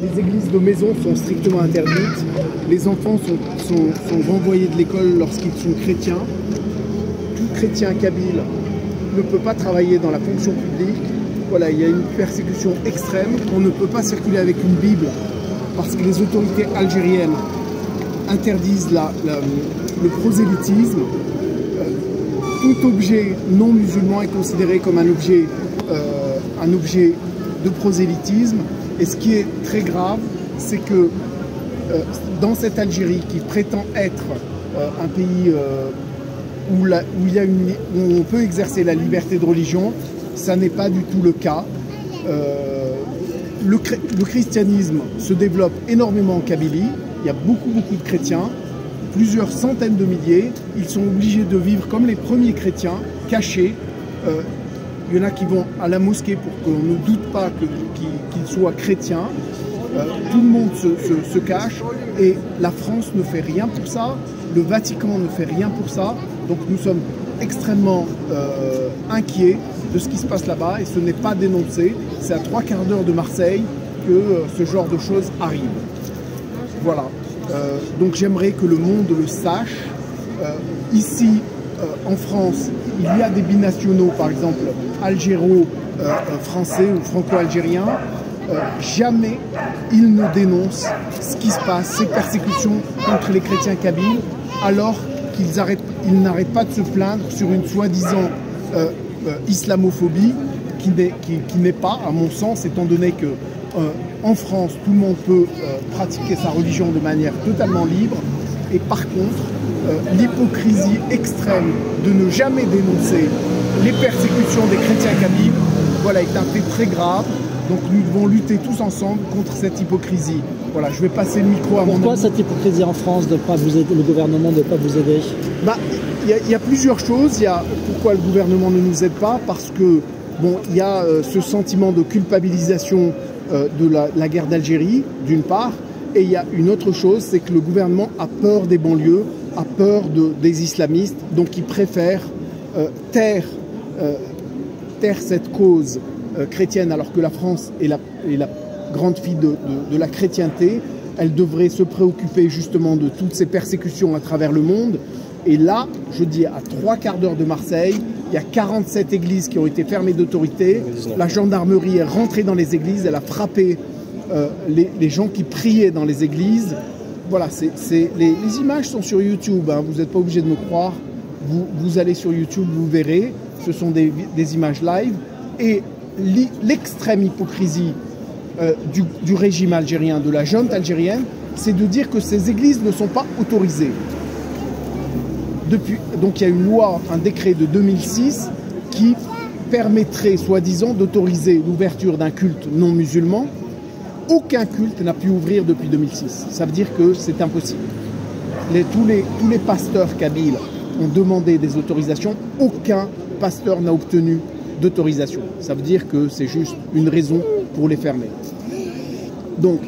Les églises de maison sont strictement interdites. Les enfants sont renvoyés de l'école lorsqu'ils sont chrétiens. Tout chrétien kabyle ne peut pas travailler dans la fonction publique. Voilà, il y a une persécution extrême. On ne peut pas circuler avec une Bible parce que les autorités algériennes interdisent le prosélytisme. Tout objet non musulman est considéré comme un objet de prosélytisme. Et ce qui est très grave, c'est que dans cette Algérie qui prétend être un pays où on peut exercer la liberté de religion, ça n'est pas du tout le cas. Le christianisme se développe énormément en Kabylie. Il y a beaucoup de chrétiens, plusieurs centaines de milliers. Ils sont obligés de vivre comme les premiers chrétiens, cachés. Il y en a qui vont à la mosquée pour qu'on ne doute pas qu'ils soient chrétiens. Tout le monde se cache et la France ne fait rien pour ça. Le Vatican ne fait rien pour ça. Donc nous sommes extrêmement inquiets de ce qui se passe là-bas et ce n'est pas dénoncé. C'est à 3/4 d'heure de Marseille que ce genre de choses arrive. Voilà. Donc j'aimerais que le monde le sache. Ici, en France, il y a des binationaux, par exemple algéro-français ou franco-algériens. Jamais ils ne dénoncent ce qui se passe, ces persécutions contre les chrétiens kabyles, alors qu'ils n'arrêtent pas de se plaindre sur une soi-disant islamophobie qui n'est pas, à mon sens, étant donné que en France, tout le monde peut pratiquer sa religion de manière totalement libre. Et par contre, l'hypocrisie extrême de ne jamais dénoncer les persécutions des chrétiens kabyles, voilà, est un fait très grave. Donc nous devons lutter tous ensemble contre cette hypocrisie. Voilà, je vais passer le micro à mon ami. Pourquoi cette hypocrisie en France de ne pas vous aider, le gouvernement de ne pas vous aider? Il y a plusieurs choses. Il y a pourquoi le gouvernement ne nous aide pas, parce que bon, il y a ce sentiment de culpabilisation de la guerre d'Algérie, d'une part, et il y a une autre chose, c'est que le gouvernement a peur des banlieues, a peur des islamistes, donc il préfère taire cette cause chrétienne, alors que la France est la grande fille de la chrétienté. Elle devrait se préoccuper justement de toutes ces persécutions à travers le monde. Et là, je dis, à 3/4 d'heure de Marseille, il y a 47 églises qui ont été fermées d'autorité. La gendarmerie est rentrée dans les églises, elle a frappé les gens qui priaient dans les églises. Voilà, les images sont sur YouTube, hein, vous n'êtes pas obligé de me croire. Vous allez sur YouTube, vous verrez, ce sont des images live. Et l'extrême hypocrisie du régime algérien, de la junte algérienne, c'est de dire que ces églises ne sont pas autorisées. Donc il y a une loi, un décret de 2006 qui permettrait, soi-disant, d'autoriser l'ouverture d'un culte non musulman. Aucun culte n'a pu ouvrir depuis 2006. Ça veut dire que c'est impossible. Tous les pasteurs kabyles ont demandé des autorisations. Aucun pasteur n'a obtenu d'autorisation. Ça veut dire que c'est juste une raison pour les fermer. Donc,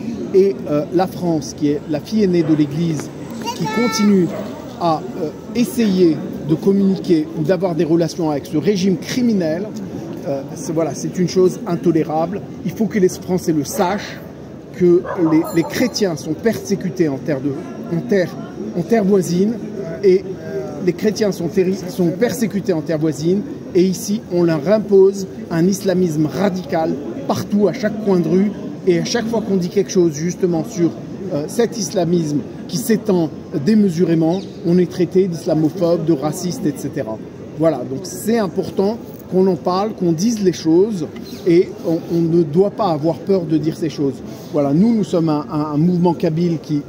la France, qui est la fille aînée de l'Église, qui continue à essayer de communiquer ou d'avoir des relations avec ce régime criminel, voilà, c'est une chose intolérable. Il faut que les Français le sachent, que les chrétiens sont persécutés en terre voisine, et les chrétiens sont persécutés en terre voisine, et ici on leur impose un islamisme radical partout, à chaque coin de rue, et à chaque fois qu'on dit quelque chose justement sur cet islamisme qui s'étend démesurément, on est traité d'islamophobe, de raciste, etc. Voilà, donc c'est important qu'on en parle, qu'on dise les choses, et on ne doit pas avoir peur de dire ces choses. Voilà, nous sommes un mouvement kabyle qui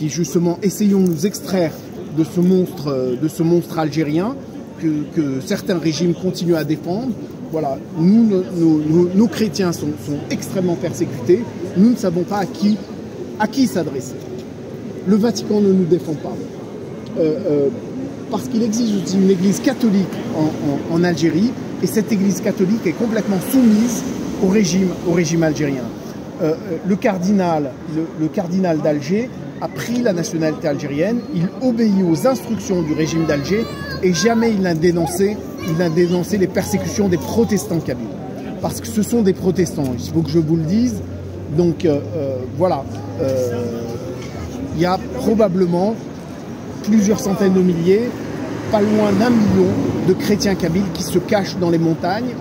justement essayons de nous extraire de ce monstre algérien que certains régimes continuent à défendre. Voilà, nos chrétiens sont extrêmement persécutés. Nous ne savons pas à qui s'adresser. Le Vatican ne nous défend pas. Parce qu'il existe aussi une église catholique en Algérie, et cette église catholique est complètement soumise au régime algérien. Le cardinal d'Alger a pris la nationalité algérienne, il obéit aux instructions du régime d'Alger, et jamais il n'a dénoncé les persécutions des protestants kabyles. Parce que ce sont des protestants, il faut que je vous le dise, Donc voilà, il y a probablement plusieurs centaines de milliers, pas loin d'1 million de chrétiens kabyles qui se cachent dans les montagnes